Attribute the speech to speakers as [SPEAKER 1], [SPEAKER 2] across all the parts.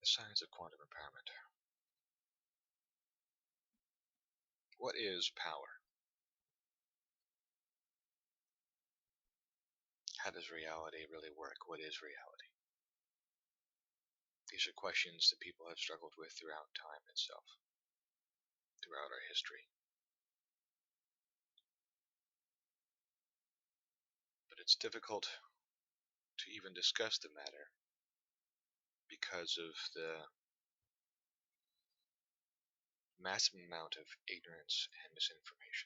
[SPEAKER 1] The science of quantum empowerment. What is power? How does reality really work? What is reality? These are questions that people have struggled with throughout time itself, throughout our history. But it's difficult to even discuss the matter because of the massive amount of ignorance and misinformation.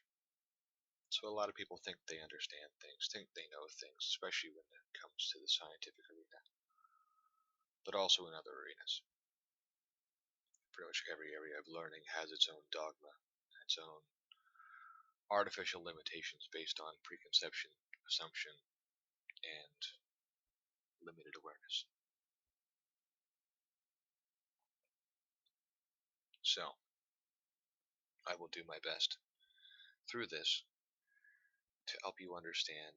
[SPEAKER 1] So a lot of people think they understand things, think they know things, especially when it comes to the scientific arena, but also in other arenas. Pretty much every area of learning has its own dogma, its own artificial limitations based on preconception, assumption, and limited awareness. So, I will do my best through this to help you understand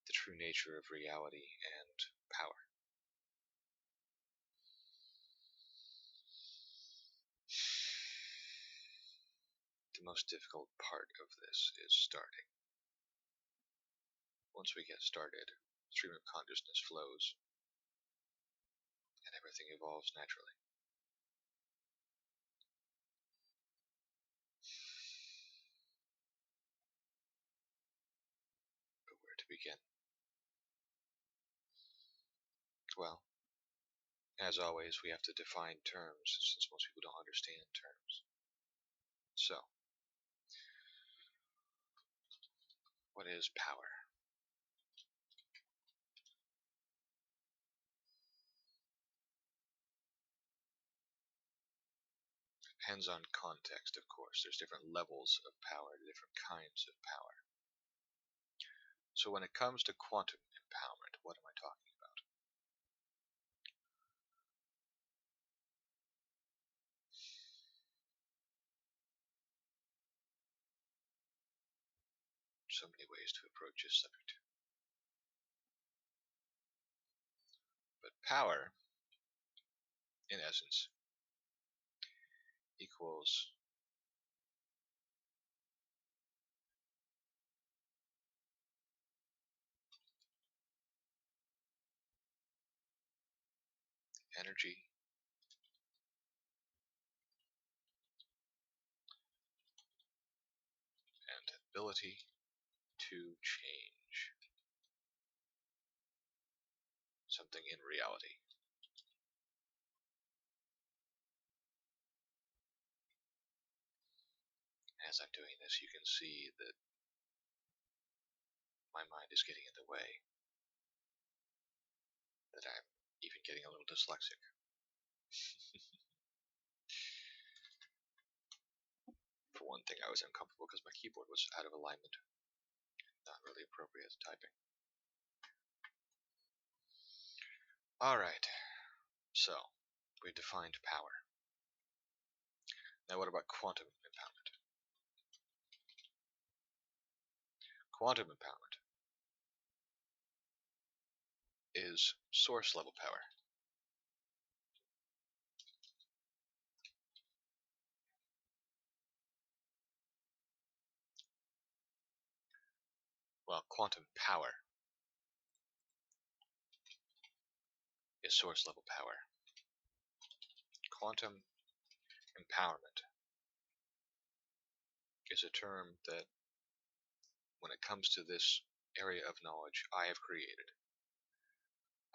[SPEAKER 1] the true nature of reality and power. The most difficult part of this is starting. Once we get started, stream of consciousness flows, and everything evolves naturally. But where to begin? Well, as always, we have to define terms, since most people don't understand terms. So, what is power? Depends on context, of course. There's different levels of power, different kinds of power. So when it comes to quantum empowerment, what am I talking about? So many ways to approach this subject. But power, in essence, equals energy and ability to change something in reality. As I'm doing this, you can see that my mind is getting in the way, that I'm even getting a little dyslexic. For one thing, I was uncomfortable because my keyboard was out of alignment. Not really appropriate typing. Alright, so we defined power. Now what about quantum empowerment? Quantum empowerment is source level power. Well, quantum power is source level power. Quantum empowerment is a term that, when it comes to this area of knowledge, I have created.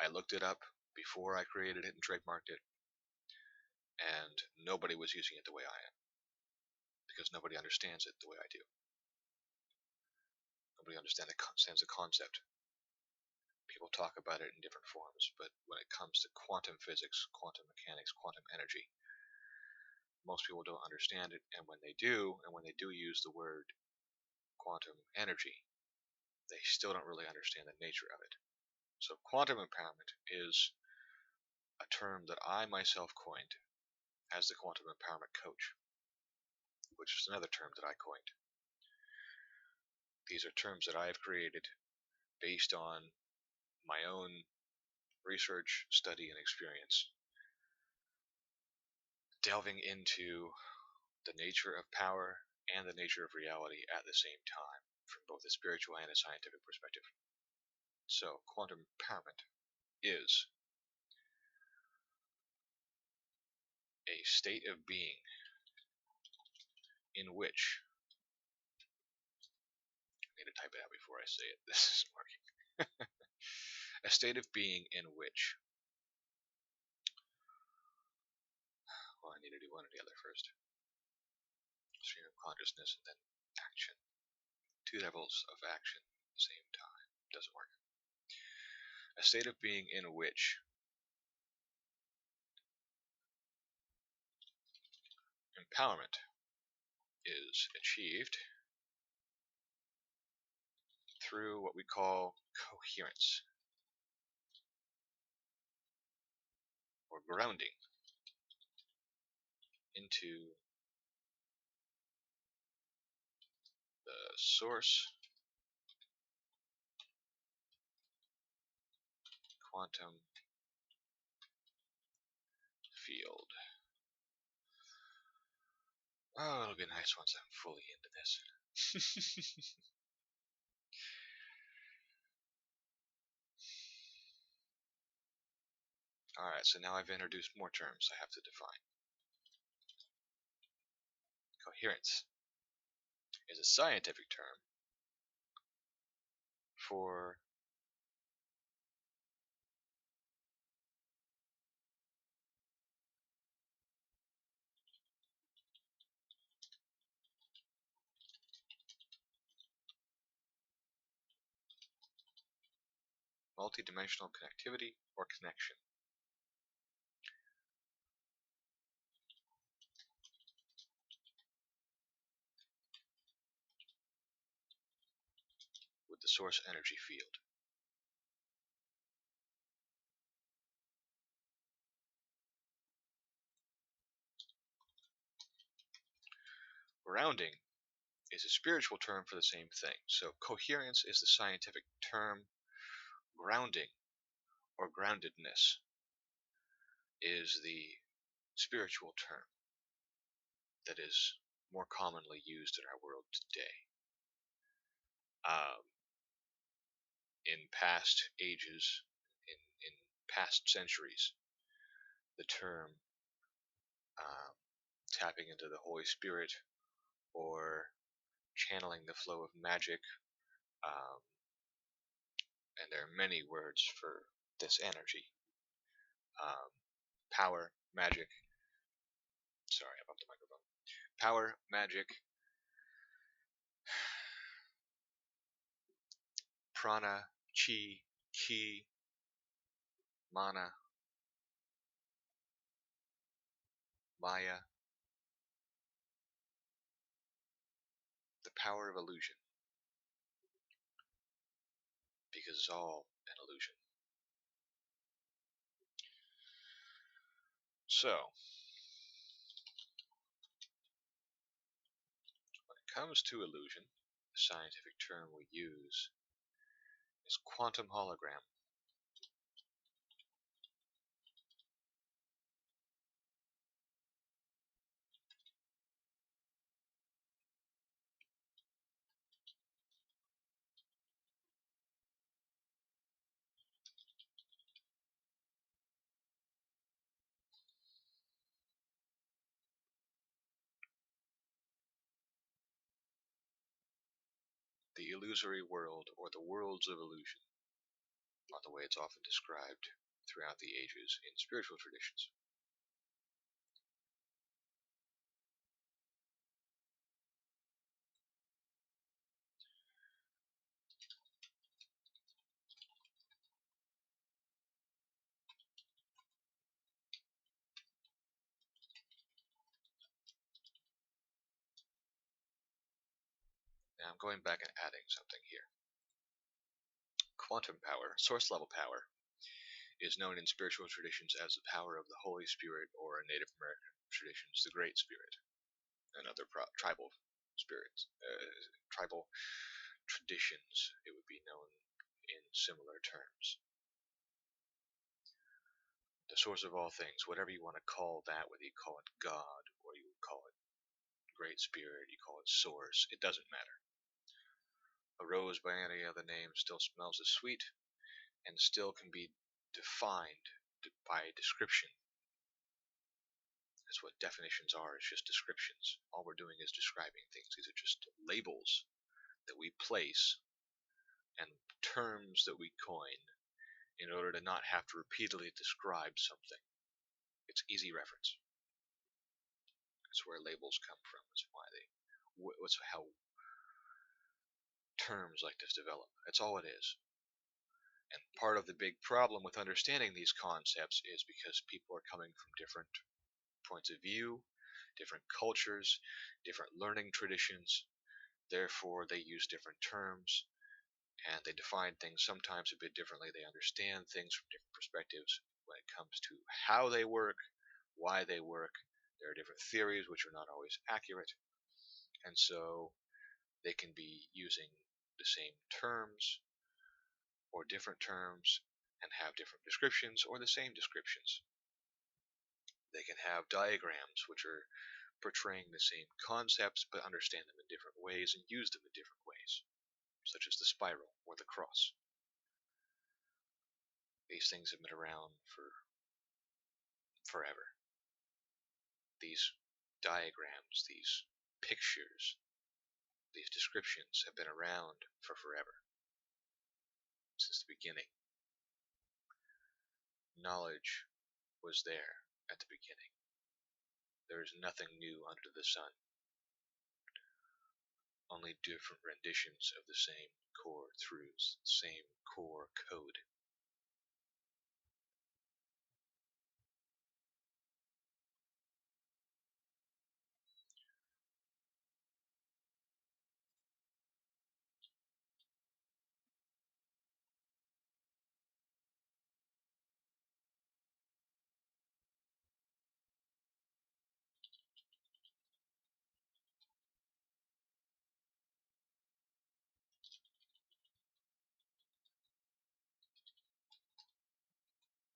[SPEAKER 1] I looked it up before I created it and trademarked it, and nobody was using it the way I am, because nobody understands it the way I do. Nobody understands the concept. People talk about it in different forms, but when it comes to quantum physics, quantum mechanics, quantum energy, most people don't understand it, and when they do use the word quantum energy, they still don't really understand the nature of it. So quantum empowerment is a term that I myself coined as the quantum empowerment coach, which is another term that I coined. These are terms that I have created based on my own research, study, and experience. delving into the nature of power and the nature of reality at the same time from both a spiritual and a scientific perspective. So, quantum empowerment is a state of being in which, I need to type it out before I say it, this isn't working. A state of being in which, well, I need to do one or the other first. Stream of consciousness and then action. Two levels of action at the same time. Doesn't work. A state of being in which empowerment is achieved through what we call coherence or grounding into the source quantum field. Oh, it'll be nice once I'm fully into this. Alright, so now I've introduced more terms I have to define. Coherence is a scientific term for multidimensional connectivity or connection. With the source energy field. Grounding is a spiritual term for the same thing. So coherence is the scientific term. Grounding or groundedness is the spiritual term that is more commonly used in our world today. In past ages, in past centuries, the term tapping into the Holy Spirit or channeling the flow of magic, and there are many words for this energy. Power, magic, sorry, I bumped the microphone. Power, magic, prana, chi, ki, mana, maya, the power of illusion, because it's all an illusion. So, when it comes to illusion, the scientific term we use is quantum hologram. The illusory world, or the worlds of illusion, are the way it's often described throughout the ages in spiritual traditions. Now I'm going back and adding something here. Quantum power, source level power, is known in spiritual traditions as the power of the Holy Spirit, or in Native American traditions, the Great Spirit, and other tribal spirits, tribal traditions, it would be known in similar terms. The the source of all things, whatever you want to call that, whether you call it God or you call it Great Spirit, you call it Source, it doesn't matter. A rose by any other name still smells as sweet and still can be defined by description. That's what definitions are, it's just descriptions. All we're doing is describing things. These are just labels that we place and terms that we coin in order to not have to repeatedly describe something. It's easy reference. That's where labels come from. That's how terms like this develop. That's all it is. And part of the big problem with understanding these concepts is because people are coming from different points of view, different cultures, different learning traditions. Therefore, they use different terms and they define things sometimes a bit differently. They understand things from different perspectives when it comes to how they work, why they work. There are different theories which are not always accurate. And so they can be using the same terms or different terms and have different descriptions or the same descriptions. They can have diagrams which are portraying the same concepts but understand them in different ways and use them in different ways, such as the spiral or the cross. These things have been around for forever. These diagrams, these pictures, these descriptions have been around for forever, since the beginning. Knowledge was there at the beginning. There is nothing new under the sun. Only different renditions of the same core truths, same core code.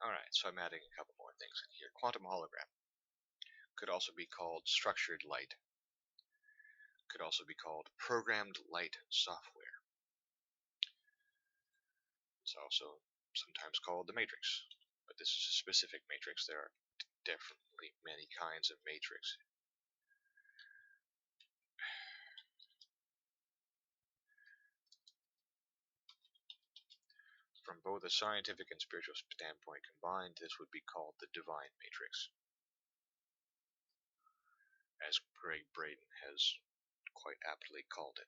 [SPEAKER 1] Alright, so I'm adding a couple more things in here. Quantum hologram could also be called structured light. Could also be called programmed light software. It's also sometimes called the matrix, but this is a specific matrix. There are definitely many kinds of matrix. From both a scientific and spiritual standpoint combined, this would be called the divine matrix, as Greg Braden has quite aptly called it.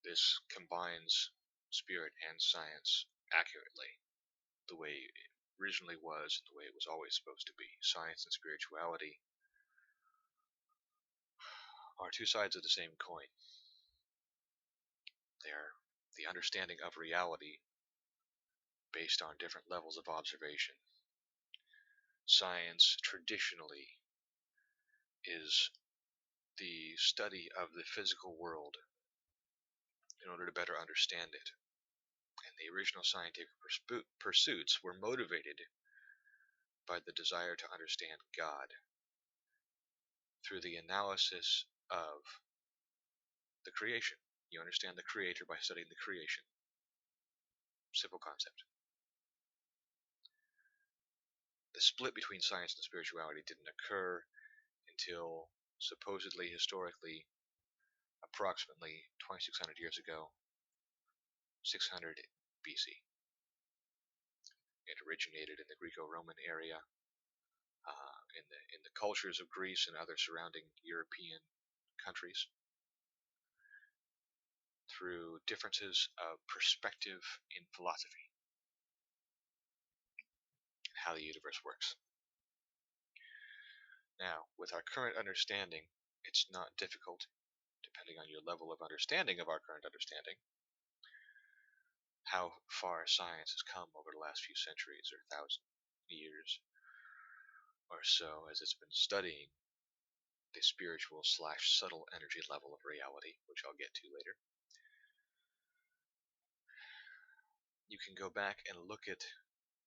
[SPEAKER 1] This combines spirit and science accurately, the way it originally was and the way it was always supposed to be. Science and spirituality are two sides of the same coin. They are the understanding of reality based on different levels of observation. Science traditionally is the study of the physical world in order to better understand it. And the original scientific pursuits were motivated by the desire to understand God through the analysis of the creation. You understand the Creator by studying the creation. Simple concept. The split between science and spirituality didn't occur until supposedly historically approximately 2600 years ago, 600 BC. It originated in the Greco-Roman area, in the cultures of Greece and other surrounding European countries, through differences of perspective in philosophy and how the universe works. Now, with our current understanding, it's not difficult, depending on your level of understanding of our current understanding, how far science has come over the last few centuries or 1,000 years or so as it's been studying the spiritual / subtle energy level of reality, which I'll get to later. You can go back and look at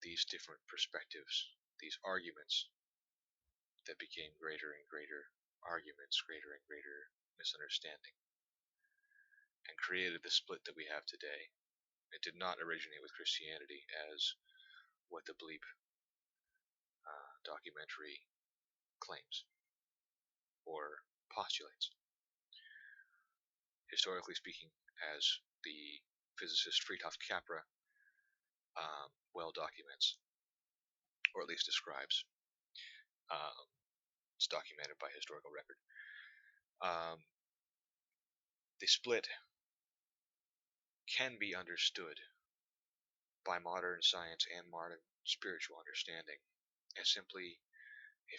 [SPEAKER 1] these different perspectives, these arguments that became greater and greater arguments, greater and greater misunderstanding, and created the split that we have today. It did not originate with Christianity as what the Bleep documentary claims or postulates. Historically speaking, as the physicist Friedhof Capra well documents, or at least describes, it's documented by historical record. The split can be understood by modern science and modern spiritual understanding as simply a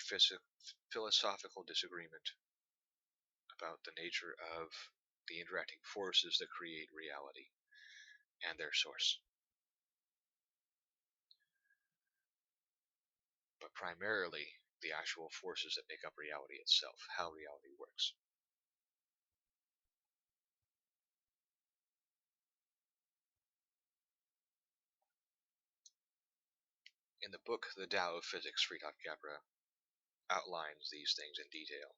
[SPEAKER 1] philosophical disagreement about the nature of the interacting forces that create reality and their source. But primarily the actual forces that make up reality itself, how reality works. In the book The Tao of Physics, Friedhof Capra outlines these things in detail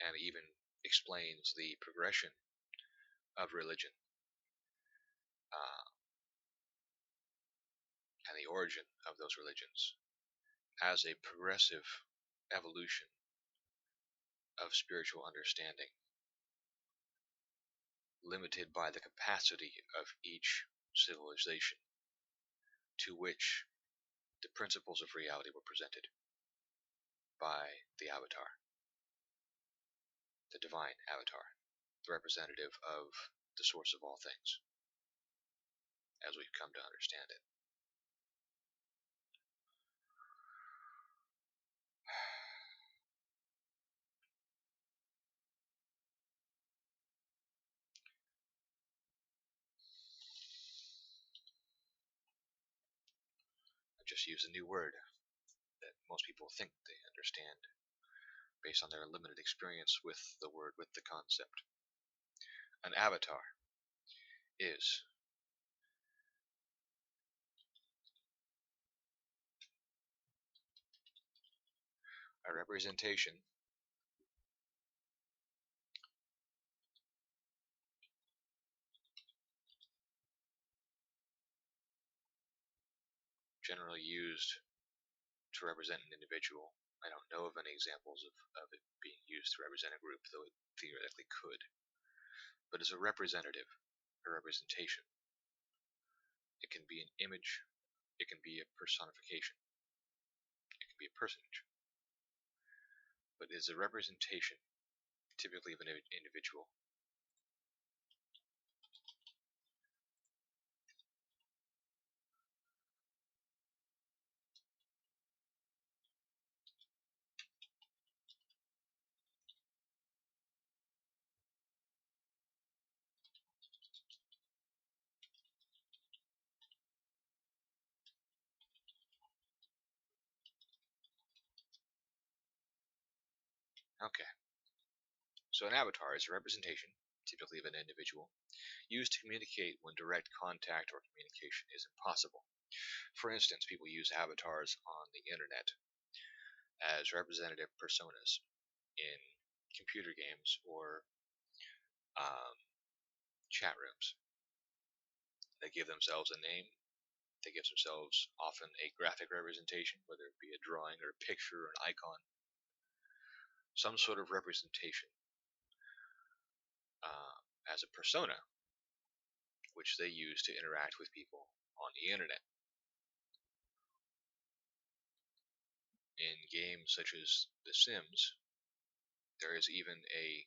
[SPEAKER 1] and even explains the progression of religion and the origin of those religions as a progressive evolution of spiritual understanding, limited by the capacity of each civilization to which the principles of reality were presented by the avatar, the divine avatar, the representative of the source of all things, as we've come to understand it. I've just used a new word that most people think they understand based on their limited experience with the word, with the concept. An avatar is a representation generally used to represent an individual. I don't know of any examples of it being used to represent a group, though it theoretically could. But as a representative, a representation, it can be an image, it can be a personification, it can be a personage. But it is a representation, typically of an individual. Okay. So an avatar is a representation, typically of an individual, used to communicate when direct contact or communication is impossible. For instance, people use avatars on the internet as representative personas in computer games or chat rooms. They give themselves a name, they give themselves often a graphic representation, whether it be a drawing or a picture or an icon, some sort of representation as a persona, which they use to interact with people on the internet. In games such as The Sims, there is even a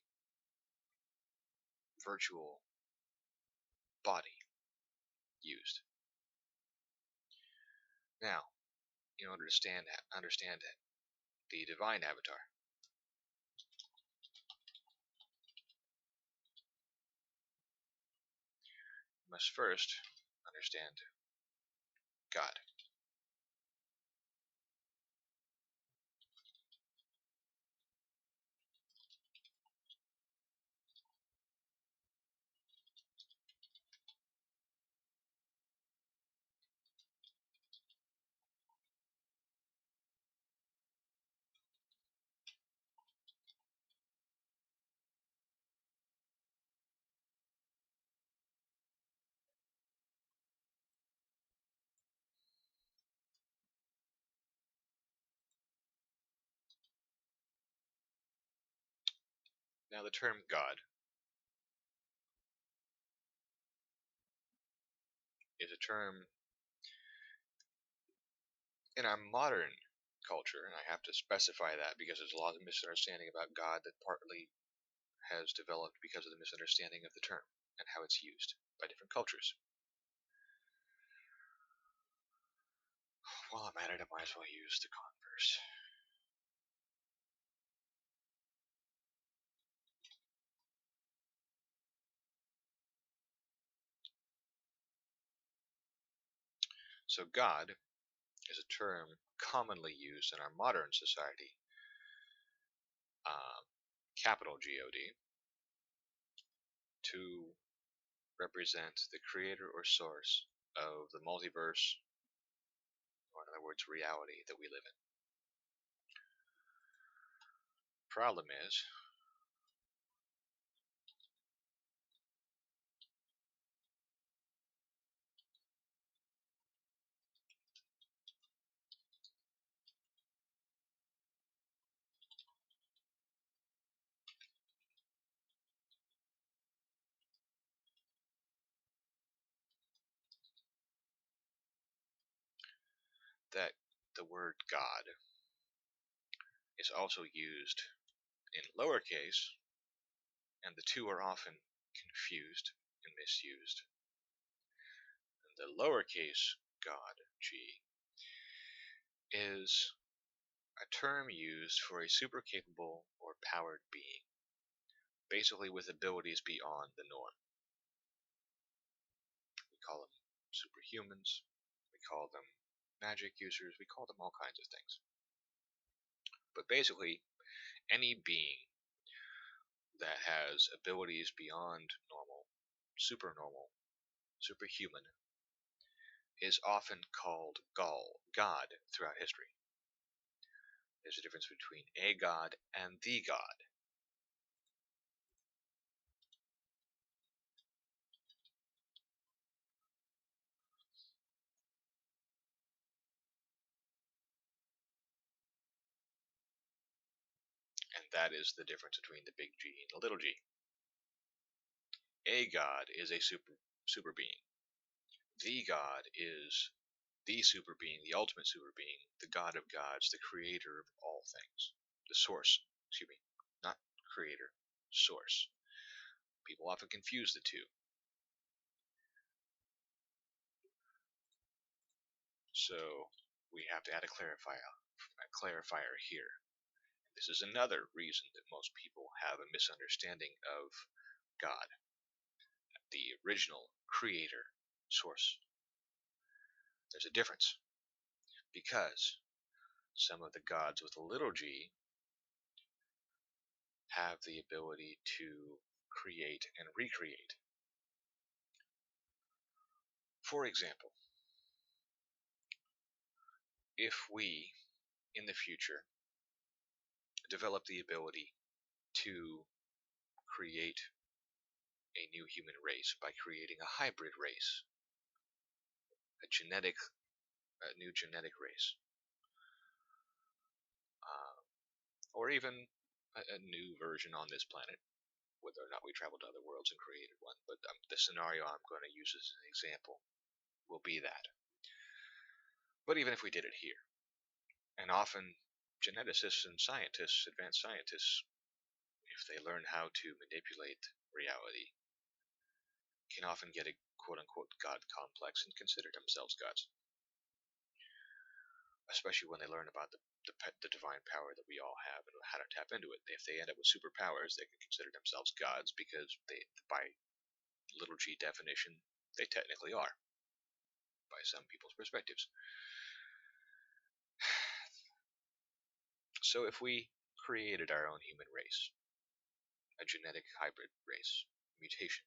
[SPEAKER 1] virtual body used. Now, in order to understand the divine avatar, you must first understand God. Now, the term God is a term in our modern culture, and I have to specify that because there's a lot of misunderstanding about God that partly has developed because of the misunderstanding of the term and how it's used by different cultures. While I'm at it, I might as well use the converse. So, God is a term commonly used in our modern society, um, capital God, to represent the creator or source of the multiverse, or in other words, reality that we live in. Problem is, that the word God is also used in lowercase, and the two are often confused and misused. And the lowercase God, G, is a term used for a super capable or powered being, basically with abilities beyond the norm. We call them superhumans, we call them magic users, we call them all kinds of things. But basically, any being that has abilities beyond normal, supernormal, superhuman, is often called God throughout history. There's a difference between a God and the God. And that is the difference between the big G and the little g. A God is a super being. The God is the super being, the ultimate super being, the God of gods, the creator of all things. The source, excuse me, not creator, source. People often confuse the two. So we have to add a clarifier here. This is another reason that most people have a misunderstanding of God, the original creator source. There's a difference because some of the gods with a little g have the ability to create and recreate. For example, if we, in the future, develop the ability to create a new human race by creating a hybrid race, a new genetic race, uh, or even a new version on this planet, whether or not we travel to other worlds and created one. But the scenario I'm going to use as an example will be that. But even if we did it here, and often geneticists and scientists, advanced scientists, if they learn how to manipulate reality, can often get a quote-unquote God complex and consider themselves gods. Especially when they learn about the divine power that we all have and how to tap into it. If they end up with superpowers, they can consider themselves gods because they, by little g definition, they technically are, by some people's perspectives. So if we created our own human race, a genetic hybrid race, mutation,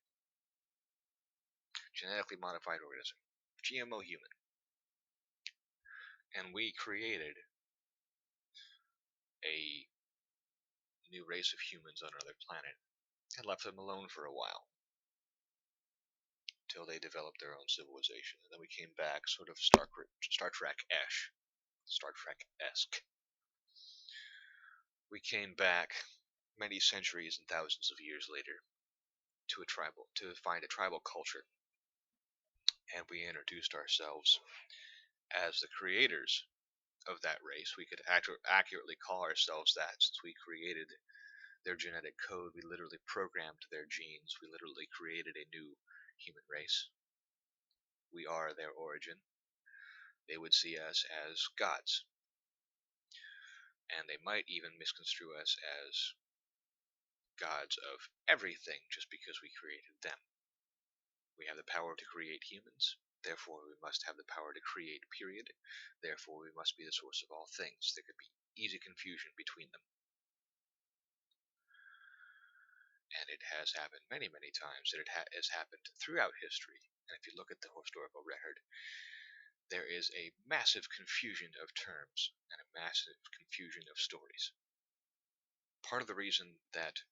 [SPEAKER 1] genetically modified organism, GMO human, and we created a new race of humans on another planet and left them alone for a while until they developed their own civilization. And then we came back, sort of Star Trek-esque. We came back, many centuries and thousands of years later to find a tribal culture, and we introduced ourselves as the creators of that race. We could accurately call ourselves that, since we created their genetic code. We literally programmed their genes. We literally created a new human race. We are their origin. They would see us as gods, and they might even misconstrue us as gods of everything just because we created them. We have the power to create humans, therefore we must have the power to create, period. Therefore we must be the source of all things. There could be easy confusion between them. And it has happened many, many times, and it has happened throughout history. And if you look at the historical record, there is a massive confusion of terms and a massive confusion of stories. Part of the reason that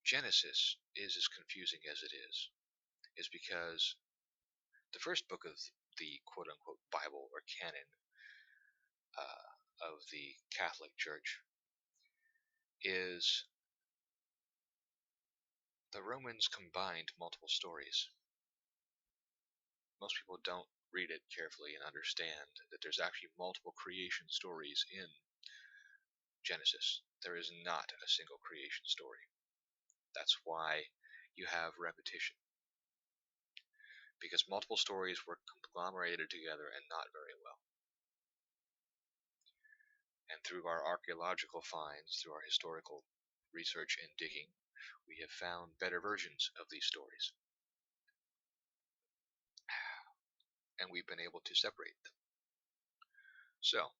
[SPEAKER 1] Genesis is as confusing as it is because the first book of the quote-unquote Bible or canon of the Catholic Church is the Romans combined multiple stories. Most people don't read it carefully and understand that there's actually multiple creation stories in Genesis. There is not a single creation story. That's why you have repetition. Because multiple stories were conglomerated together and not very well. And through our archaeological finds, through our historical research and digging, we have found better versions of these stories. And we've been able to separate them. So,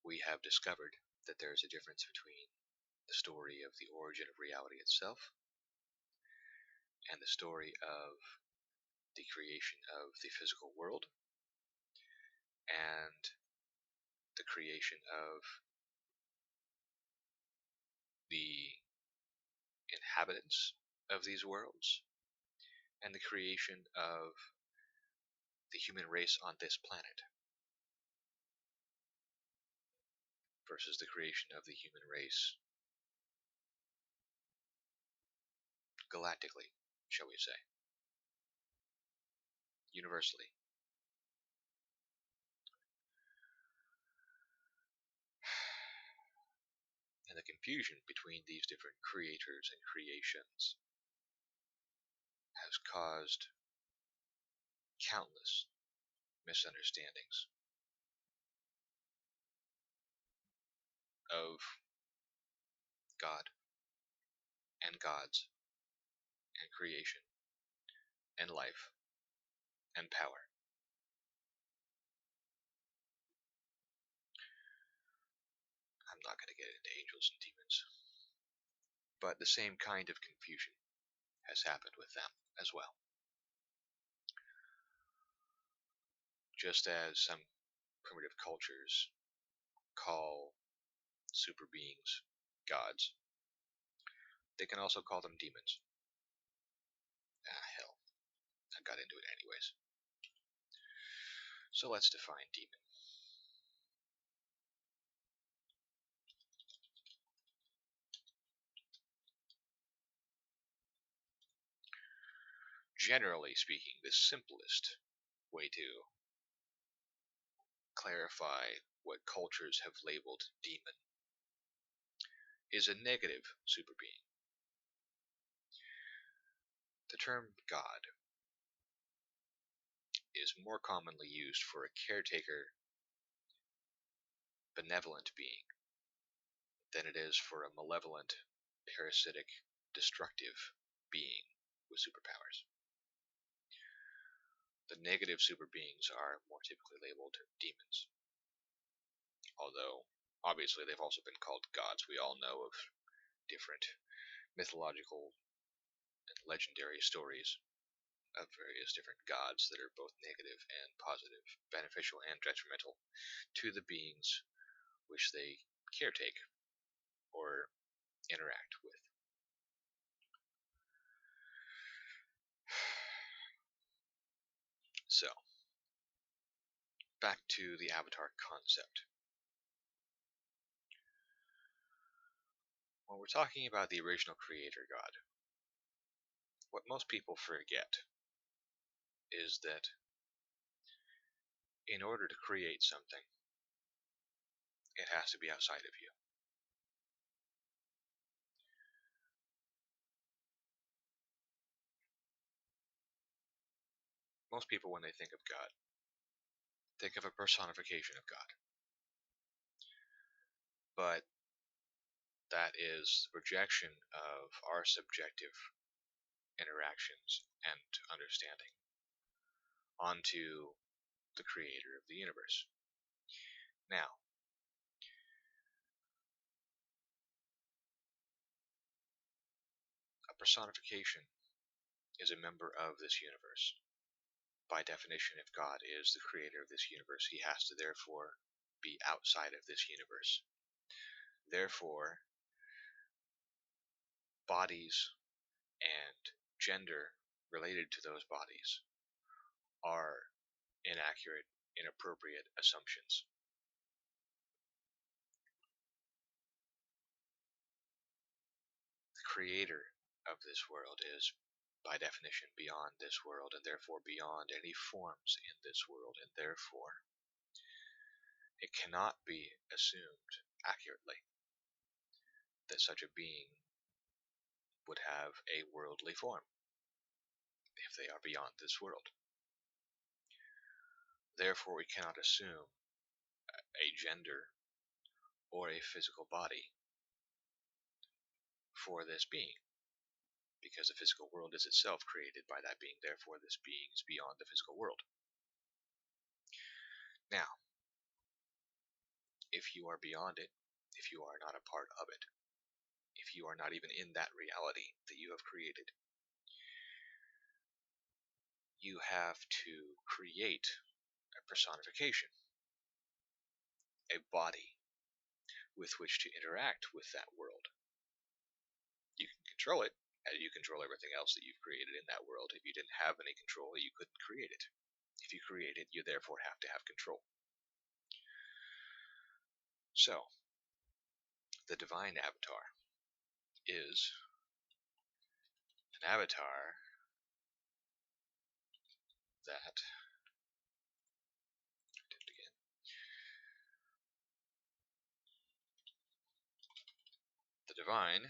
[SPEAKER 1] we have discovered that there is a difference between the story of the origin of reality itself and the story of the creation of the physical world and the creation of the inhabitants of these worlds and the creation of the human race on this planet versus the creation of the human race galactically, shall we say, universally. And the confusion between these different creators and creations has caused countless misunderstandings of God and gods and creation and life and power. I'm not going to get into angels and demons, but the same kind of confusion has happened with them as well. Just as some primitive cultures call super beings gods, they can also call them demons. Ah, hell, I got into it anyways. So let's define demon. Generally speaking, the simplest way to clarify what cultures have labeled demon is a negative super being. The term God is more commonly used for a caretaker, benevolent being than it is for a malevolent, parasitic, destructive being with superpowers. The negative super beings are more typically labeled demons. Although, obviously, they've also been called gods. We all know of different mythological and legendary stories of various different gods that are both negative and positive, beneficial and detrimental to the beings which they caretake or interact with. So, back to the avatar concept. When we're talking about the original creator God, what most people forget is that in order to create something, it has to be outside of you. Most people, when they think of God, think of a personification of God. But that is the projection of our subjective interactions and understanding onto the creator of the universe. Now, a personification is a member of this universe. By definition, if God is the creator of this universe, he has to therefore be outside of this universe. Therefore, bodies and gender related to those bodies are inaccurate, inappropriate assumptions. The creator of this world is, by definition, beyond this world, and therefore beyond any forms in this world, and therefore it cannot be assumed accurately that such a being would have a worldly form if they are beyond this world. Therefore, we cannot assume a gender or a physical body for this being, because the physical world is itself created by that being. Therefore, this being is beyond the physical world. Now, if you are beyond it, if you are not a part of it, if you are not even in that reality that you have created, you have to create a personification, a body with which to interact with that world. You can control it as you control everything else that you've created in that world. If you didn't have any control, you couldn't create it. If you create it, you therefore have to have control. So, the divine avatar is an avatar that, the divine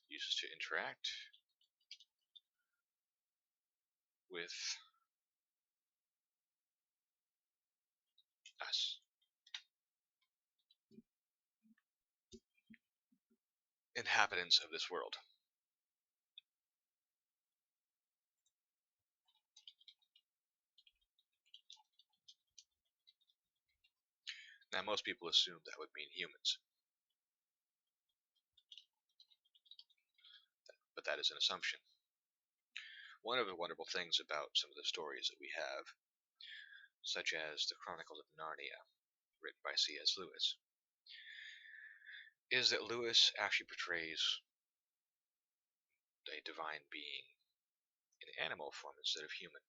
[SPEAKER 1] uses to interact with us. Inhabitants of this world. Now, most people assume that would mean humans, but that is an assumption. One of the wonderful things about some of the stories that we have, such as the Chronicles of Narnia, written by C.S. Lewis, is that Lewis actually portrays a divine being in animal form instead of human,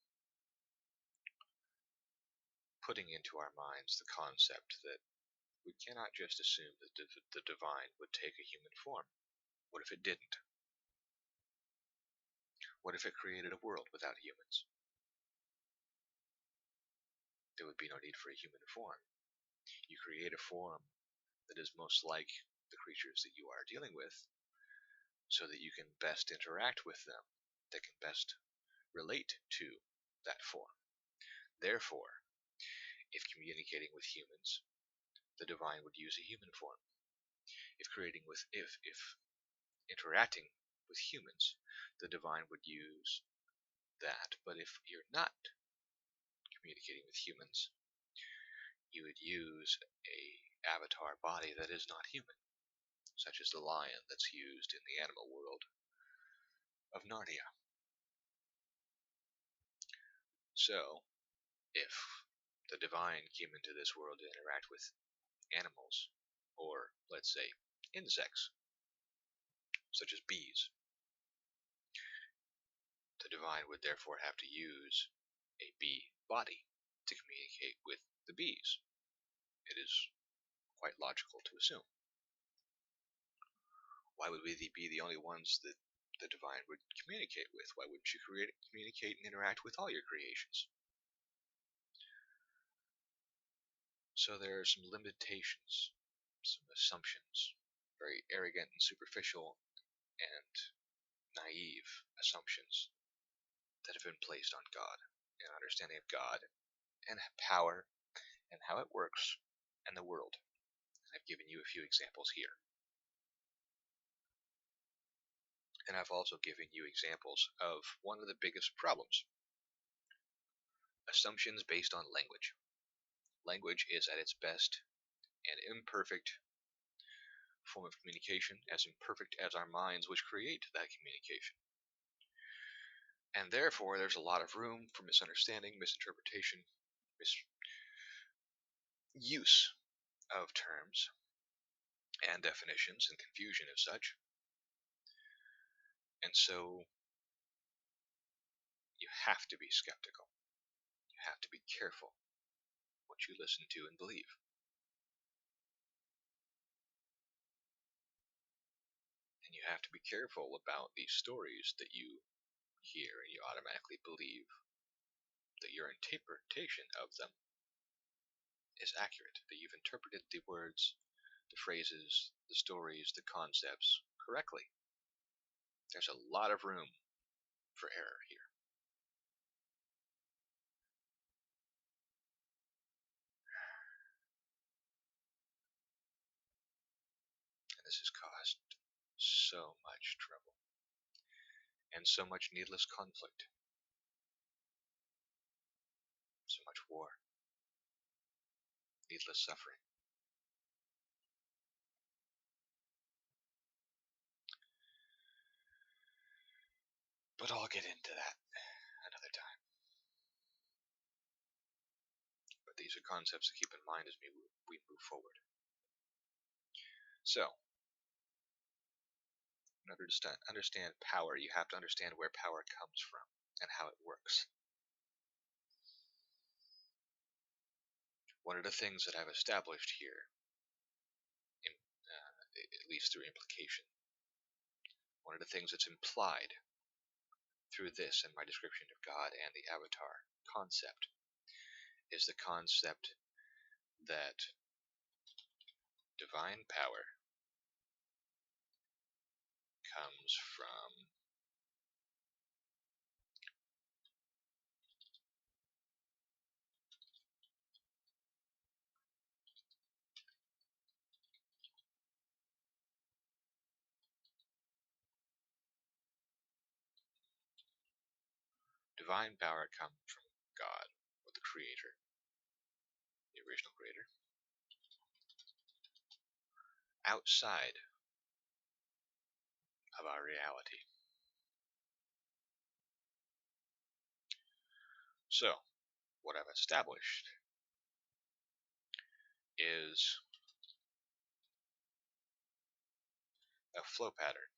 [SPEAKER 1] putting into our minds the concept that we cannot just assume that the divine would take a human form. What if it didn't? What if it created a world without humans? There would be no need for a human form. You create a form that is most like the creatures that you are dealing with, so that you can best interact with them, that can best relate to that form. Therefore, if communicating with humans, the divine would use a human form. If interacting with humans, the divine would use that. But if you're not communicating with humans, you would use a avatar body that is not human, such as the lion that's used in the animal world of Narnia. So, if the divine came into this world to interact with animals, or let's say insects, such as bees, the divine would therefore have to use a bee body to communicate with the bees. It is quite logical to assume. Why would we be the only ones that the divine would communicate with? Why wouldn't you communicate and interact with all your creations? So there are some limitations, some assumptions, very arrogant and superficial and naive assumptions that have been placed on God, an understanding of God and power and how it works and the world. I've given you a few examples here. And I've also given you examples of one of the biggest problems: assumptions based on language. Language is at its best an imperfect form of communication, as imperfect as our minds which create that communication. And therefore, there's a lot of room for misunderstanding, misinterpretation, misuse of terms and definitions, and confusion as such. And so, you have to be skeptical. You have to be careful what you listen to and believe. And you have to be careful about these stories that you hear and you automatically believe that your interpretation of them is accurate, that you've interpreted the words, the phrases, the stories, the concepts correctly. There's a lot of room for error here. And this has caused so much trouble and so much needless conflict, so much war, needless suffering. But I'll get into that another time. But these are concepts to keep in mind as we move forward. So, in order to understand power, you have to understand where power comes from and how it works. One of the things that I've established here, at least through implication, one of the things that's implied through this and my description of God and the avatar concept, is the concept that divine power comes from God, or the Creator, the original Creator, outside of our reality. So, what I've established is a flow pattern.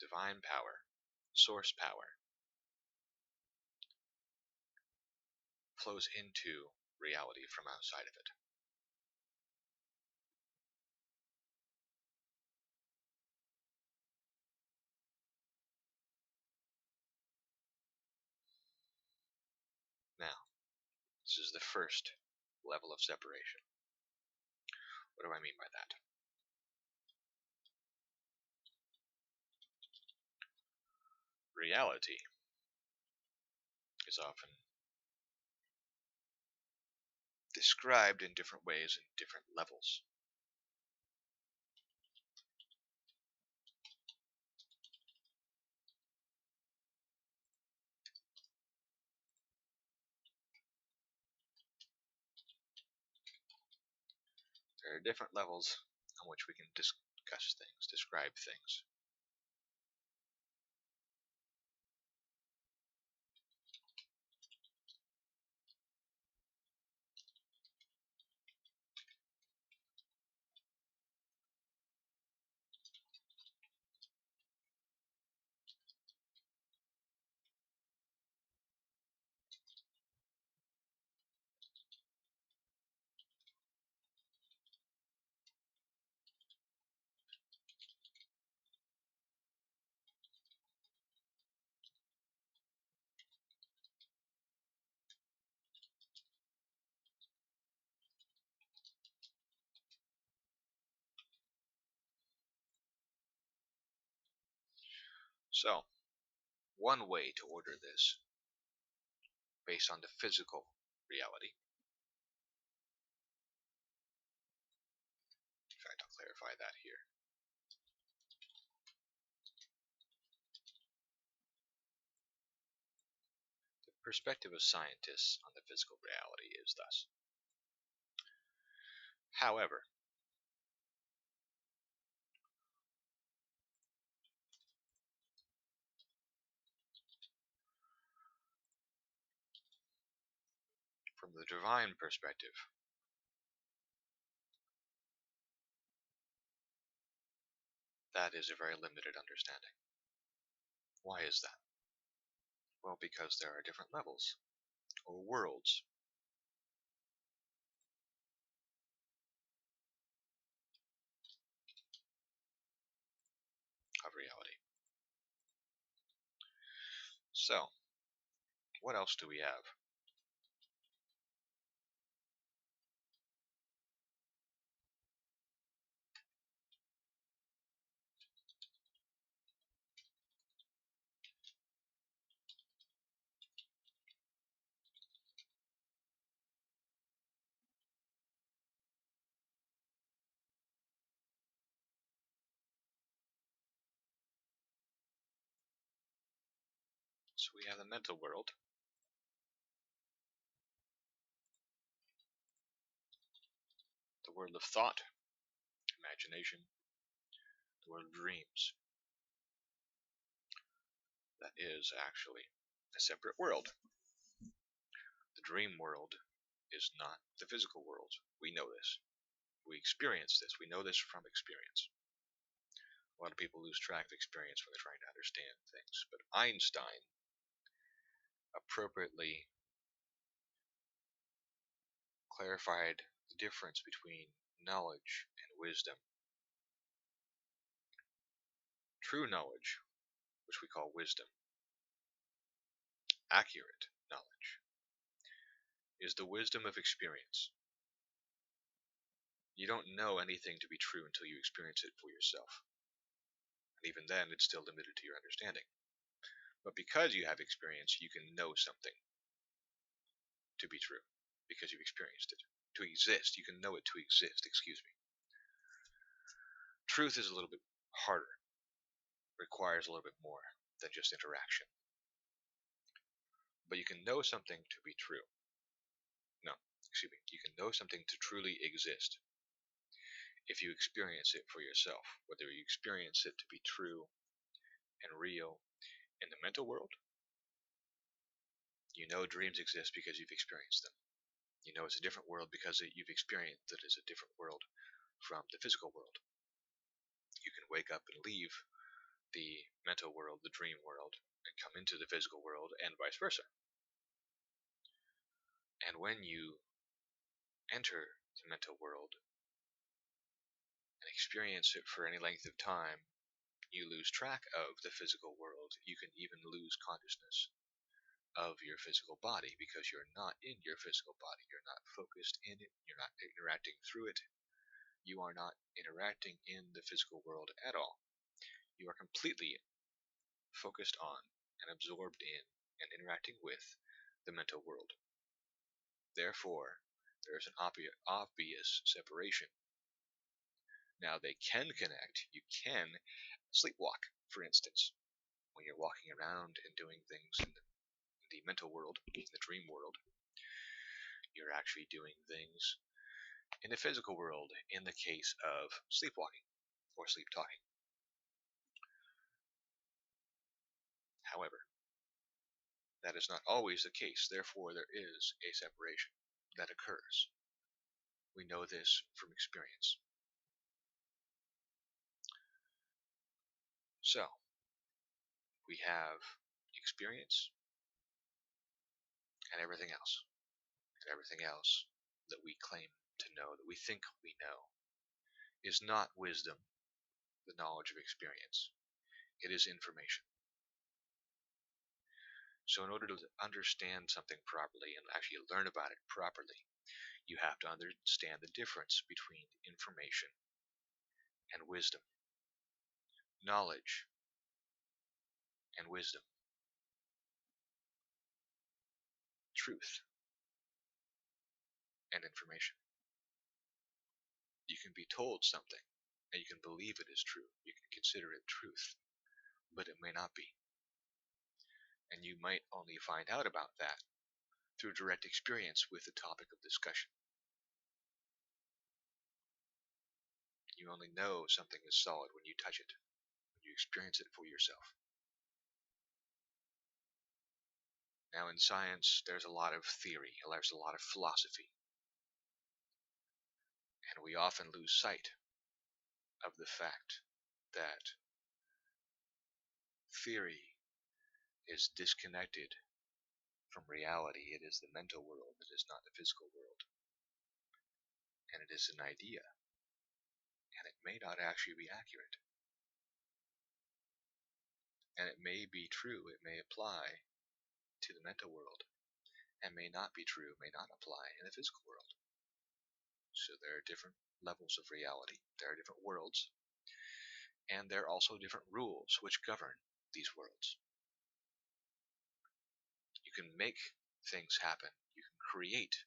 [SPEAKER 1] Divine power, source power, flows into reality from outside of it. Now, this is the first level of separation. What do I mean by that? Reality is often described in different ways in different levels. There are different levels on which we can discuss things, describe things. So, one way to order this, based on the physical reality, in fact, I'll clarify that here. The perspective of scientists on the physical reality is thus. However, from the divine perspective, that is a very limited understanding. Why is that? Well, because there are different levels, or worlds, of reality. So, what else do we have? So we have the mental world, the world of thought, imagination, the world of dreams. That is actually a separate world. The dream world is not the physical world. We know this. We experience this. We know this from experience. A lot of people lose track of experience when they're trying to understand things. But Einstein appropriately clarified the difference between knowledge and wisdom. True knowledge, which we call wisdom, accurate knowledge, is the wisdom of experience. You don't know anything to be true until you experience it for yourself. And even then, it's still limited to your understanding. But because you have experience, you can know something to be true because you've experienced it. To exist, you can know it to exist, excuse me. Truth is a little bit harder, requires a little bit more than just interaction. But you can know something to be true. No, excuse me. You can know something to truly exist if you experience it for yourself, whether you experience it to be true and real in the mental world. You know dreams exist because you've experienced them. You know it's a different world because you've experienced that it's a different world from the physical world. You can wake up and leave the mental world, the dream world, and come into the physical world, and vice versa. And when you enter the mental world and experience it for any length of time, you lose track of the physical world. You can even lose consciousness of your physical body because you're not in your physical body. You're not focused in it. You're not interacting through it. You are not interacting in the physical world at all. You are completely focused on and absorbed in and interacting with the mental world. Therefore, there is an obvious separation. Now, they can connect. You can sleepwalk, for instance, when you're walking around and doing things in the mental world, in the dream world. You're actually doing things in the physical world in the case of sleepwalking or sleep talking. However, that is not always the case. Therefore, there is a separation that occurs. We know this from experience. So, we have experience and everything else. And everything else that we claim to know, that we think we know, is not wisdom, the knowledge of experience. It is information. So in order to understand something properly and actually learn about it properly, you have to understand the difference between information and wisdom. Knowledge and wisdom, truth, and information. You can be told something, and you can believe it is true. You can consider it truth, but it may not be. And you might only find out about that through direct experience with the topic of discussion. You only know something is solid when you touch it, when you experience it for yourself. Now, in science, there's a lot of theory, there's a lot of philosophy, and we often lose sight of the fact that theory is disconnected from reality. It is the mental world, it is not the physical world. And it is an idea, and it may not actually be accurate. And it may be true, it may apply to the mental world, and may not be true, may not apply in the physical world. So there are different levels of reality, there are different worlds, and there are also different rules which govern these worlds. You can make things happen, you can create,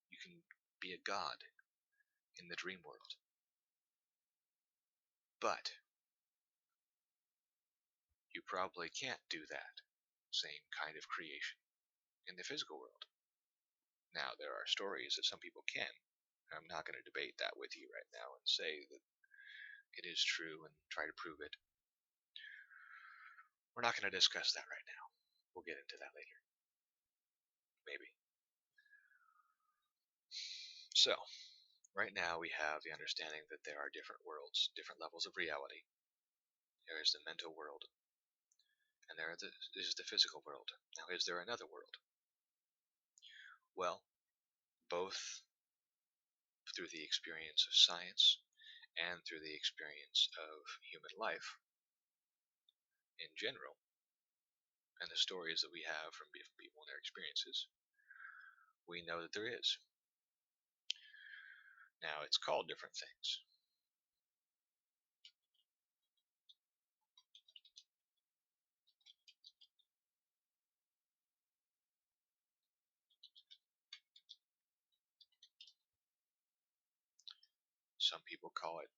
[SPEAKER 1] you can be a god in the dream world. But you probably can't do that same kind of creation in the physical world. Now, there are stories that some people can. I'm not going to debate that with you right now and say that it is true and try to prove it. We're not going to discuss that right now. We'll get into that later. Maybe. So, right now we have the understanding that there are different worlds, different levels of reality. There is the mental world, and there is the physical world. Now, is there another world? Well, both through the experience of science and through the experience of human life in general, and the stories that we have from different people and their experiences, we know that there is. Now, it's called different things. Some people call it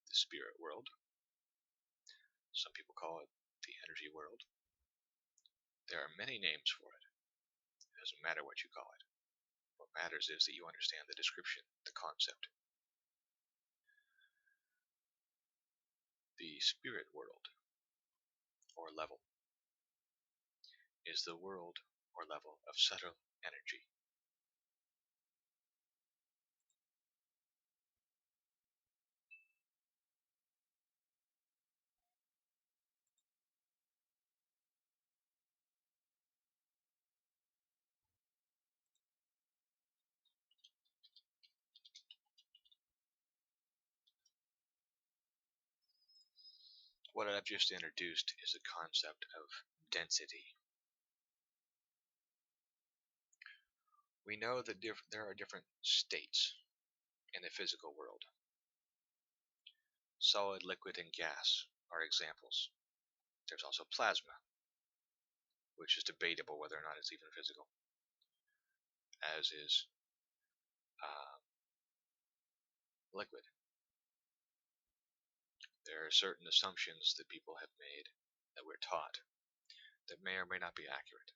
[SPEAKER 1] the spirit world. Some people call it the energy world. There are many names for it. It doesn't matter what you call it. What matters is that you understand the description, the concept. The spirit world, or level, is the world or level of subtle energy. What I've just introduced is the concept of density. We know that there are different states in the physical world. Solid, liquid, and gas are examples. There's also plasma, which is debatable whether or not it's even physical, as is liquid. There are certain assumptions that people have made, that we're taught, that may or may not be accurate.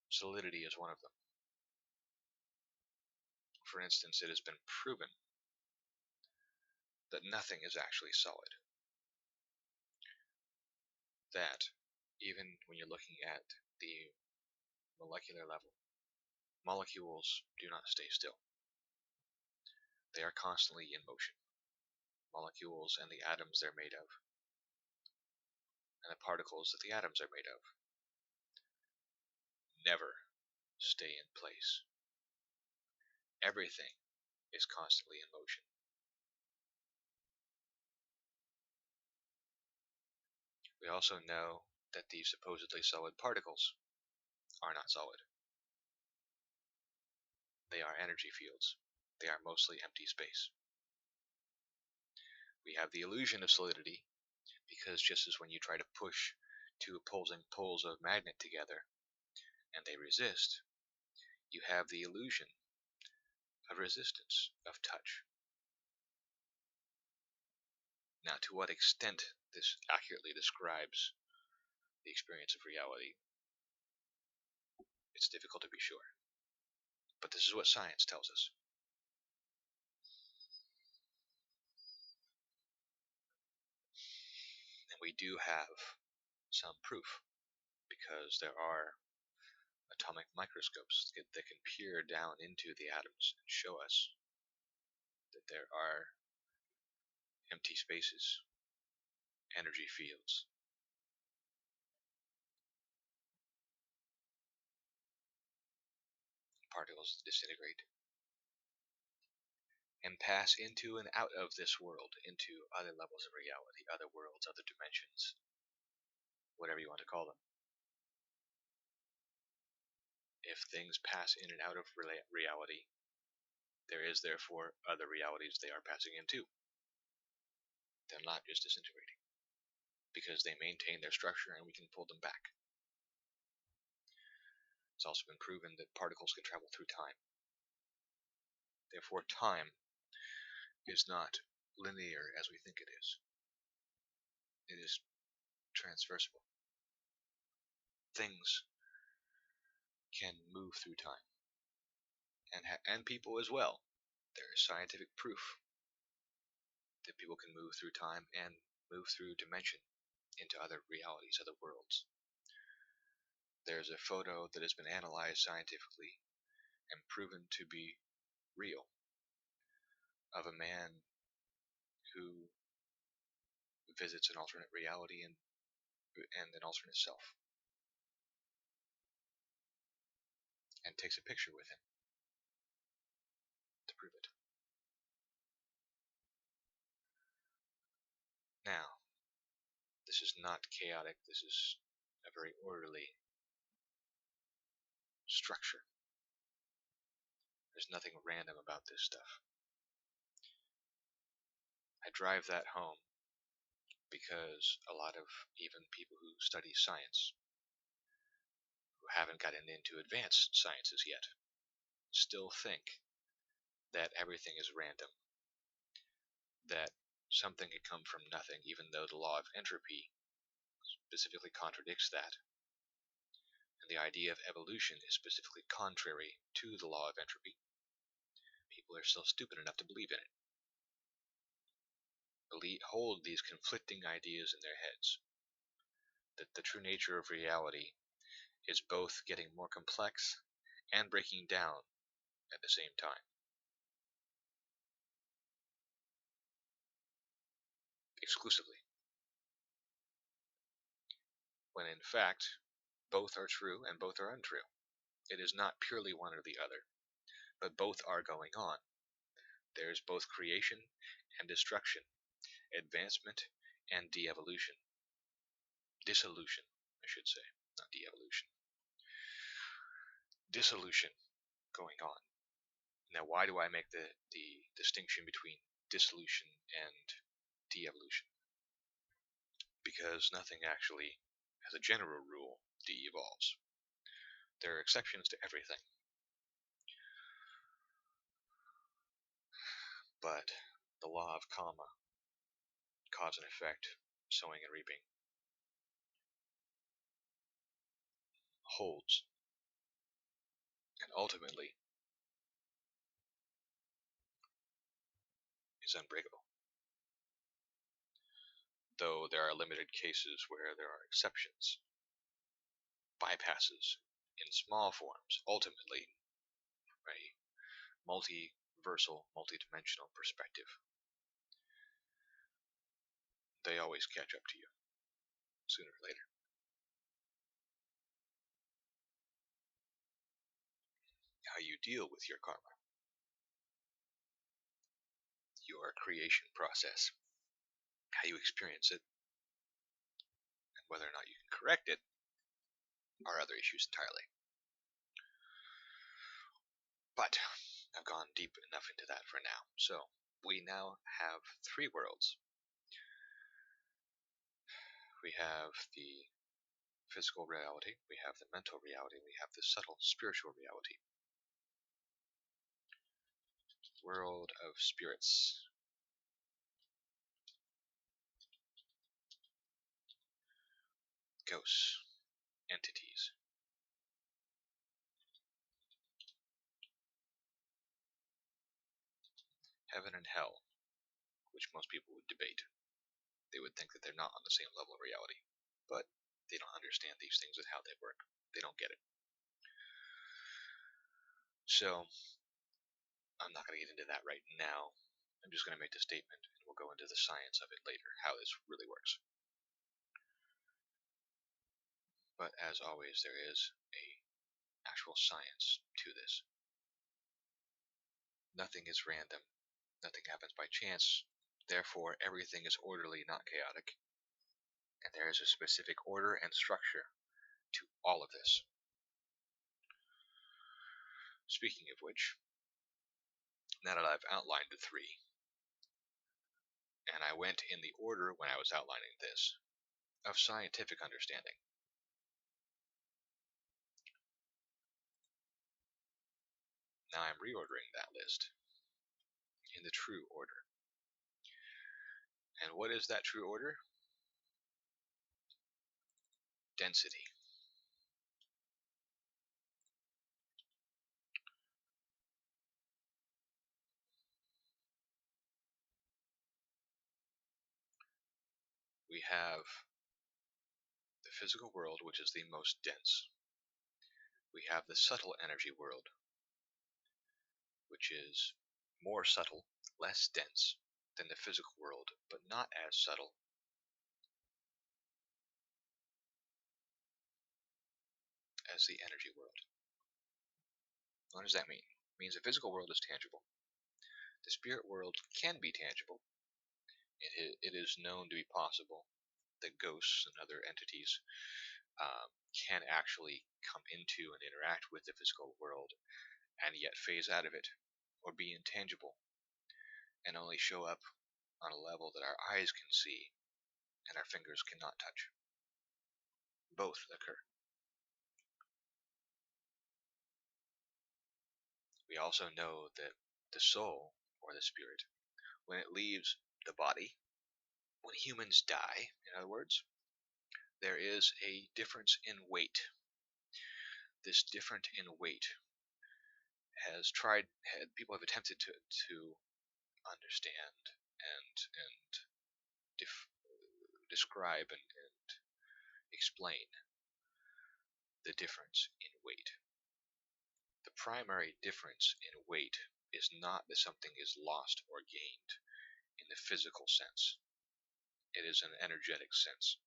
[SPEAKER 1] Solidity is one of them. For instance, it has been proven that nothing is actually solid. That, even when you're looking at the molecular level, molecules do not stay still. They are constantly in motion. Molecules and the atoms they're made of, and the particles that the atoms are made of, never stay in place. Everything is constantly in motion. We also know that these supposedly solid particles are not solid. They are energy fields. They are mostly empty space. We have the illusion of solidity, because just as when you try to push two opposing poles of magnet together and they resist, you have the illusion of resistance, of touch. Now, to what extent this accurately describes the experience of reality, it's difficult to be sure. But this is what science tells us. And we do have some proof, because there are atomic microscopes that can peer down into the atoms and show us that there are empty spaces, energy fields. Particles disintegrate and pass into and out of this world, into other levels of reality, other worlds, other dimensions, whatever you want to call them. If things pass in and out of reality, there is therefore other realities they are passing into. They're not just disintegrating, because they maintain their structure and we can pull them back. It's also been proven that particles can travel through time. Therefore, time is not linear as we think it is. It is transversable. Things can move through time, and people as well. There is scientific proof that people can move through time and move through dimension into other realities, other worlds. There's a photo that has been analyzed scientifically and proven to be real of a man who visits an alternate reality and an alternate self, and takes a picture with him to prove it. Now, this is not chaotic, this is a very orderly structure. There's nothing random about this stuff. I drive that home because a lot of even people who study science, who haven't gotten into advanced sciences yet, still think that everything is random, that something can come from nothing, even though the law of entropy specifically contradicts that. And the idea of evolution is specifically contrary to the law of entropy. People are still stupid enough to believe in it. Hold these conflicting ideas in their heads, that the true nature of reality is both getting more complex and breaking down at the same time. Exclusively. When in fact, both are true and both are untrue. It is not purely one or the other, but both are going on. There is both creation and destruction, advancement and de-evolution. Dissolution, I should say, not de-evolution. Dissolution going on. Now, why do I make the distinction between dissolution and de-evolution? Because nothing actually, as a general rule, de-evolves. There are exceptions to everything. But the law of karma, cause and effect, sowing and reaping, holds. And ultimately is unbreakable. Though there are limited cases where there are exceptions, bypasses in small forms, ultimately, from a multiversal, multidimensional perspective, they always catch up to you, sooner or later. How you deal with your karma, your creation process, how you experience it, and whether or not you can correct it are other issues entirely. But I've gone deep enough into that for now. So, we now have three worlds. We have the physical reality, we have the mental reality, we have the subtle spiritual reality. World of spirits. Ghosts. Entities. Heaven and hell, which most people would debate. They would think that they're not on the same level of reality, but they don't understand these things and how they work. They don't get it. So, I'm not going to get into that right now. I'm just going to make the statement, and we'll go into the science of it later, how this really works. But as always, there is a actual science to this. Nothing is random. Nothing happens by chance. Therefore, everything is orderly, not chaotic. And there is a specific order and structure to all of this. Speaking of which, now that I've outlined the three, and I went in the order when I was outlining this, of scientific understanding. Now I'm reordering that list in the true order. And what is that true order? Density. We have the physical world, which is the most dense. We have the subtle energy world, which is more subtle, less dense than the physical world, but not as subtle. As the energy world. What does that mean? It means the physical world is tangible. The spirit world can be tangible. It is known to be possible that ghosts and other entities can actually come into and interact with the physical world and yet phase out of it or be intangible and only show up on a level that our eyes can see and our fingers cannot touch. Both occur. We also know that the soul, or the spirit, when it leaves the body, when humans die, in other words, there is a difference in weight. This difference in weight people have attempted to understand and describe and explain the difference in weight. The primary difference in weight is not that something is lost or gained in the physical sense. It is an energetic sense.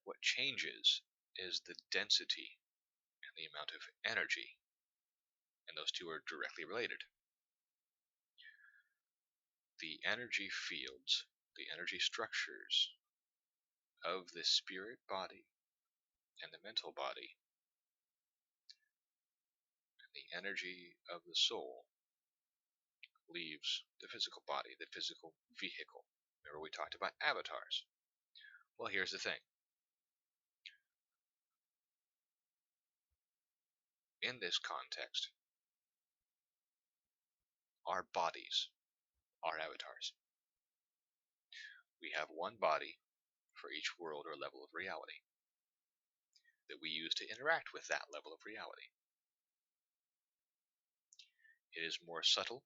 [SPEAKER 1] What changes is the density and the amount of energy, and those two are directly related. The energy fields, the energy structures of the spirit body and the mental body, and the energy of the soul leaves the physical body, the physical vehicle. Remember we talked about avatars. Well, here's the thing. In this context, our bodies are avatars. We have one body for each world or level of reality that we use to interact with that level of reality. It is more subtle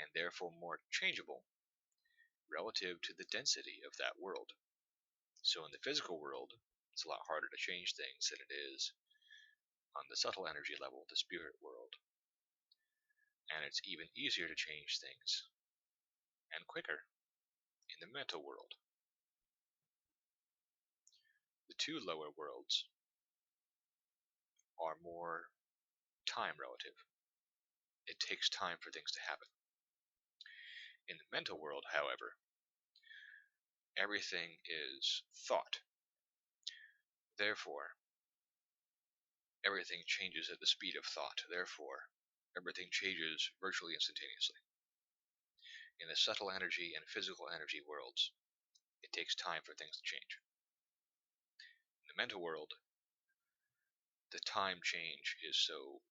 [SPEAKER 1] and therefore more changeable relative to the density of that world. So in the physical world, it's a lot harder to change things than it is on the subtle energy level, the spirit world. And it's even easier to change things and quicker in the mental world. The two lower worlds are more time relative. It takes time for things to happen. In the mental world, however, everything is thought. Therefore, everything changes at the speed of thought. Therefore, everything changes virtually instantaneously. In the subtle energy and physical energy worlds, it takes time for things to change. In the mental world, the time change is so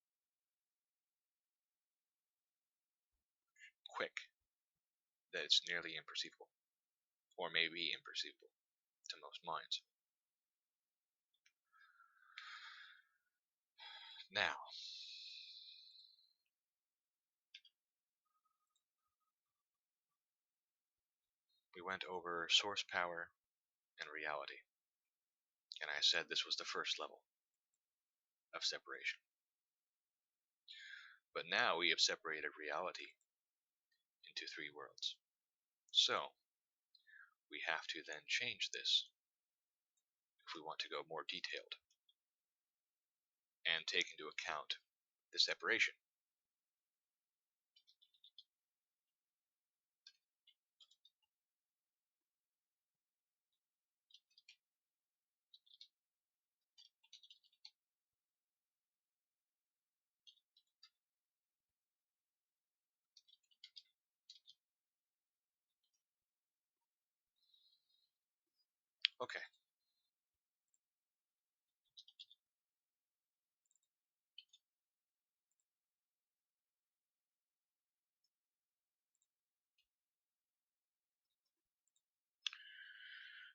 [SPEAKER 1] quick that it's nearly imperceivable, or maybe imperceivable to most minds. Now, we went over source power and reality, and I said this was the first level of separation. But now we have separated reality into three worlds. So, we have to then change this if we want to go more detailed and take into account the separation. Okay.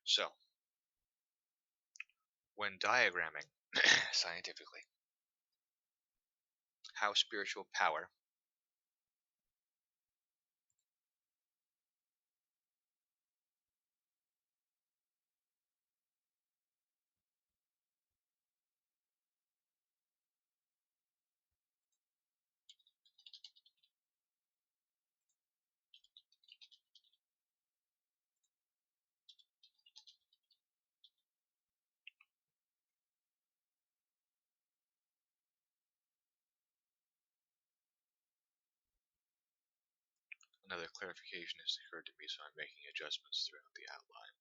[SPEAKER 1] So, when diagramming scientifically how spiritual power another clarification has occurred to me, so I'm making adjustments throughout the outline.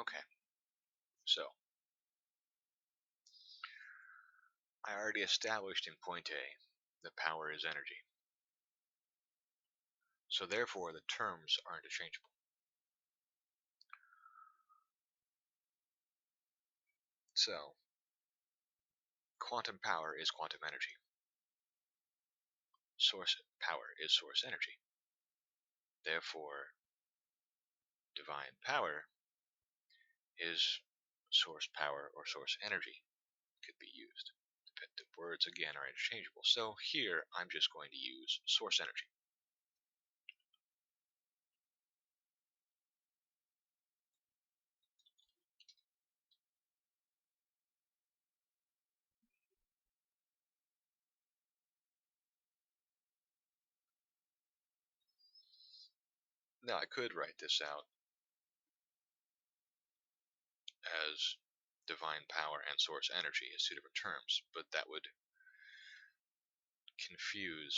[SPEAKER 1] Okay, so I already established in point A that power is energy. So therefore the terms are interchangeable. So, quantum power is quantum energy. Source power is source energy. Therefore, divine power is source power or source energy. Could be used. The words again are interchangeable. So here I'm just going to use source energy. Now I could write this out as divine power and source energy as two different terms, but that would confuse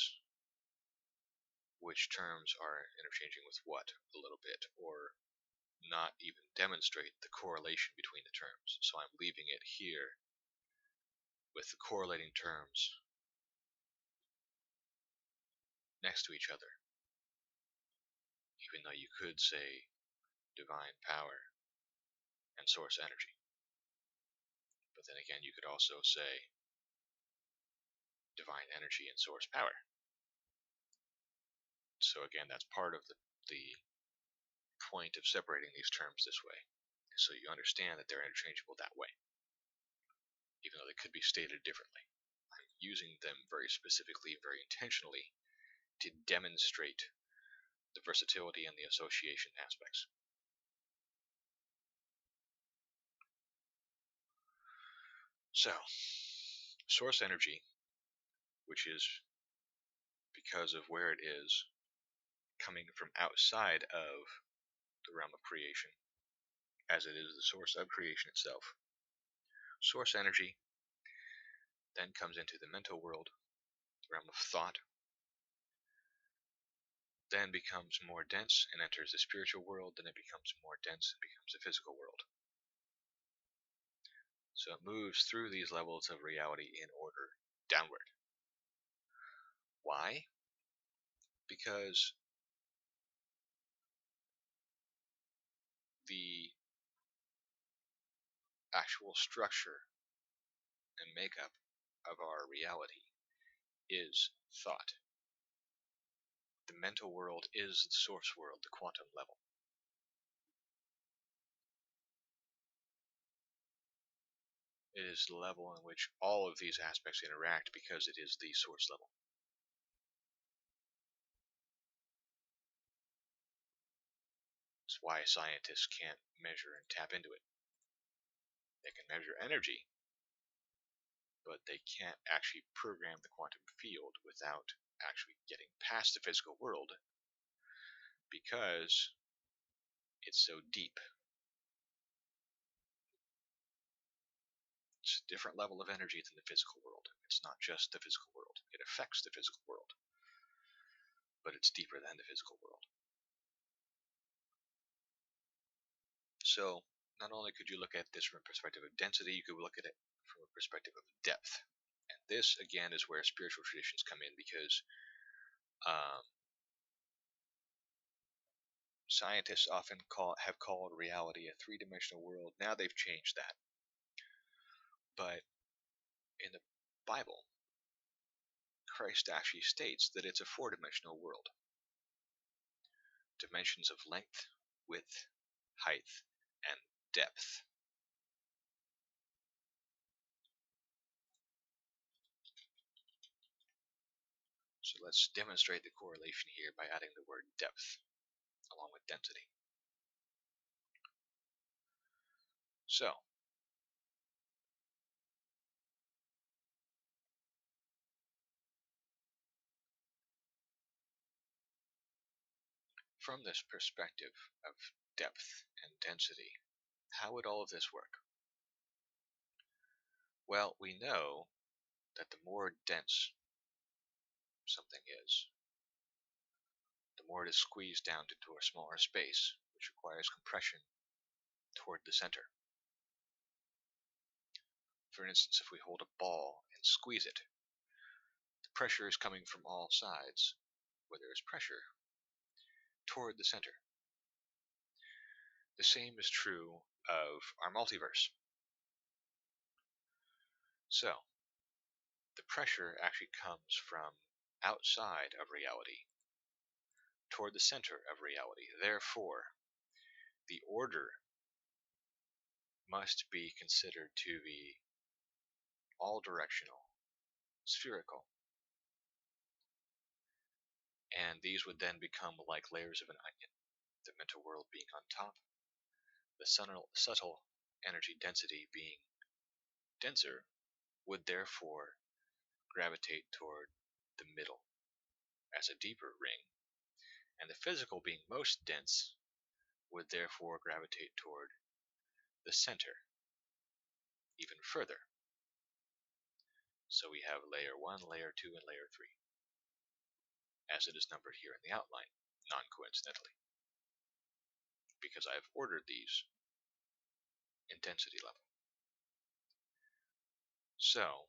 [SPEAKER 1] which terms are interchanging with what a little bit, or not even demonstrate the correlation between the terms. So I'm leaving it here with the correlating terms next to each other, even though you could say divine power and source energy. But then again, you could also say divine energy and source power. So again, that's part of the point of separating these terms this way, so you understand that they're interchangeable that way, even though they could be stated differently. I'm using them very specifically, very intentionally, to demonstrate the versatility and the association aspects. So, source energy, which is because of where it is coming from outside of the realm of creation, as it is the source of creation itself. Source energy then comes into the mental world, the realm of thought, then becomes more dense and enters the spiritual world, then it becomes more dense and becomes the physical world. So it moves through these levels of reality in order downward. Why? Because the actual structure and makeup of our reality is thought. The mental world is the source world, the quantum level. It is the level in which all of these aspects interact because it is the source level. That's why scientists can't measure and tap into it. They can measure energy, but they can't actually program the quantum field without actually getting past the physical world because it's so deep. It's a different level of energy than the physical world. It's not just the physical world. It affects the physical world, but it's deeper than the physical world. So not only could you look at this from a perspective of density, you could look at it from a perspective of depth. And this, again, is where spiritual traditions come in because scientists often have called reality a three-dimensional world. Now they've changed that. But in the Bible, Christ actually states that it's a four-dimensional world. Dimensions of length, width, height, and depth. So let's demonstrate the correlation here by adding the word depth along with density. So, from this perspective of depth and density, how would all of this work? Well, we know that the more dense something is, the more it is squeezed down into a smaller space, which requires compression toward the center. For instance, if we hold a ball and squeeze it, the pressure is coming from all sides, where there is pressure, toward the center. The same is true of our multiverse. So, the pressure actually comes from outside of reality toward the center of reality. Therefore, the order must be considered to be all directional, spherical. And these would then become like layers of an onion, the mental world being on top, the subtle energy density being denser, would therefore gravitate toward the middle as a deeper ring, and the physical being most dense would therefore gravitate toward the center even further. So we have layer 1, layer 2, and layer 3, as it is numbered here in the outline, non-coincidentally, because I have ordered these in density level. So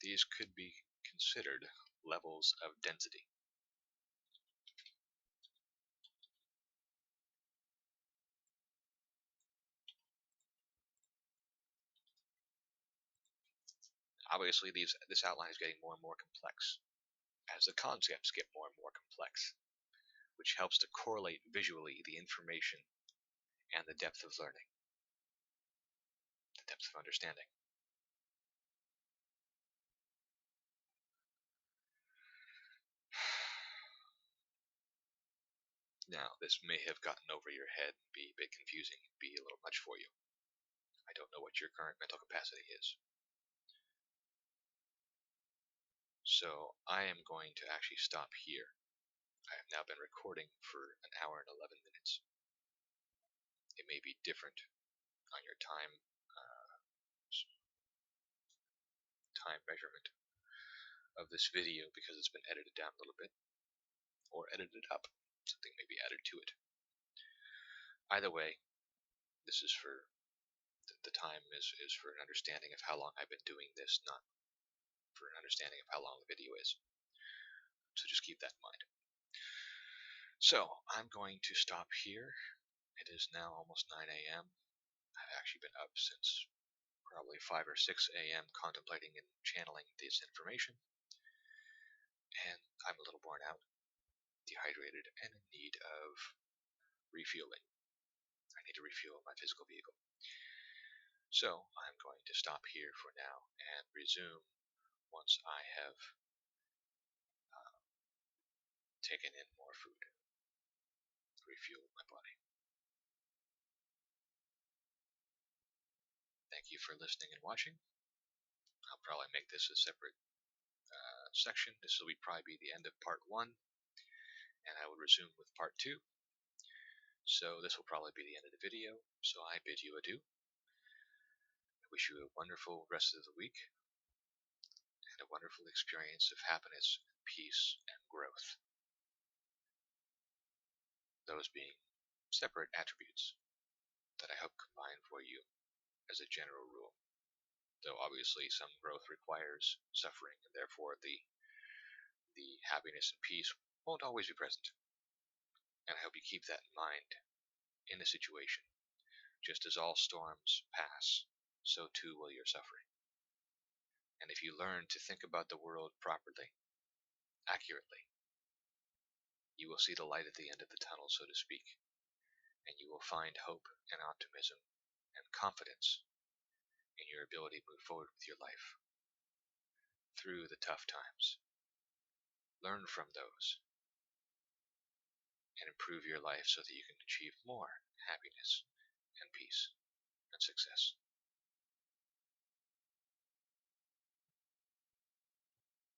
[SPEAKER 1] these could be considered levels of density. Obviously, this outline is getting more and more complex as the concepts get more and more complex, which helps to correlate visually the information and the depth of learning, the depth of understanding. Now, this may have gotten over your head, be a bit confusing, be a little much for you. I don't know what your current mental capacity is. So I am going to actually stop here. I have now been recording for an hour and 11 minutes. It may be different on your time measurement of this video because it's been edited down a little bit, or edited up. Something may be added to it. Either way, this is for the time is for an understanding of how long I've been doing this, not for an understanding of how long the video is. So just keep that in mind. So I'm going to stop here. It is now almost 9 a.m. I've actually been up since probably 5 or 6 a.m. contemplating and channeling this information. And I'm a little worn out, dehydrated, and in need of refueling. I need to refuel my physical vehicle. So I'm going to stop here for now and resume once I have taken in more food to refuel my body. Thank you for listening and watching. I'll probably make this a separate section. This will probably be the end of part 1, and I will resume with part 2. So this will probably be the end of the video, so I bid you adieu. I wish you a wonderful rest of the week, and a wonderful experience of happiness, peace, and growth. Those being separate attributes that I hope combine for you as a general rule. Though obviously some growth requires suffering, and therefore the happiness and peace won't always be present. And I hope you keep that in mind in a situation. Just as all storms pass, so too will your suffering. And if you learn to think about the world properly, accurately, you will see the light at the end of the tunnel, so to speak, and you will find hope and optimism and confidence in your ability to move forward with your life through the tough times. Learn from those and improve your life so that you can achieve more happiness and peace and success.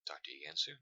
[SPEAKER 1] Talk to you again soon.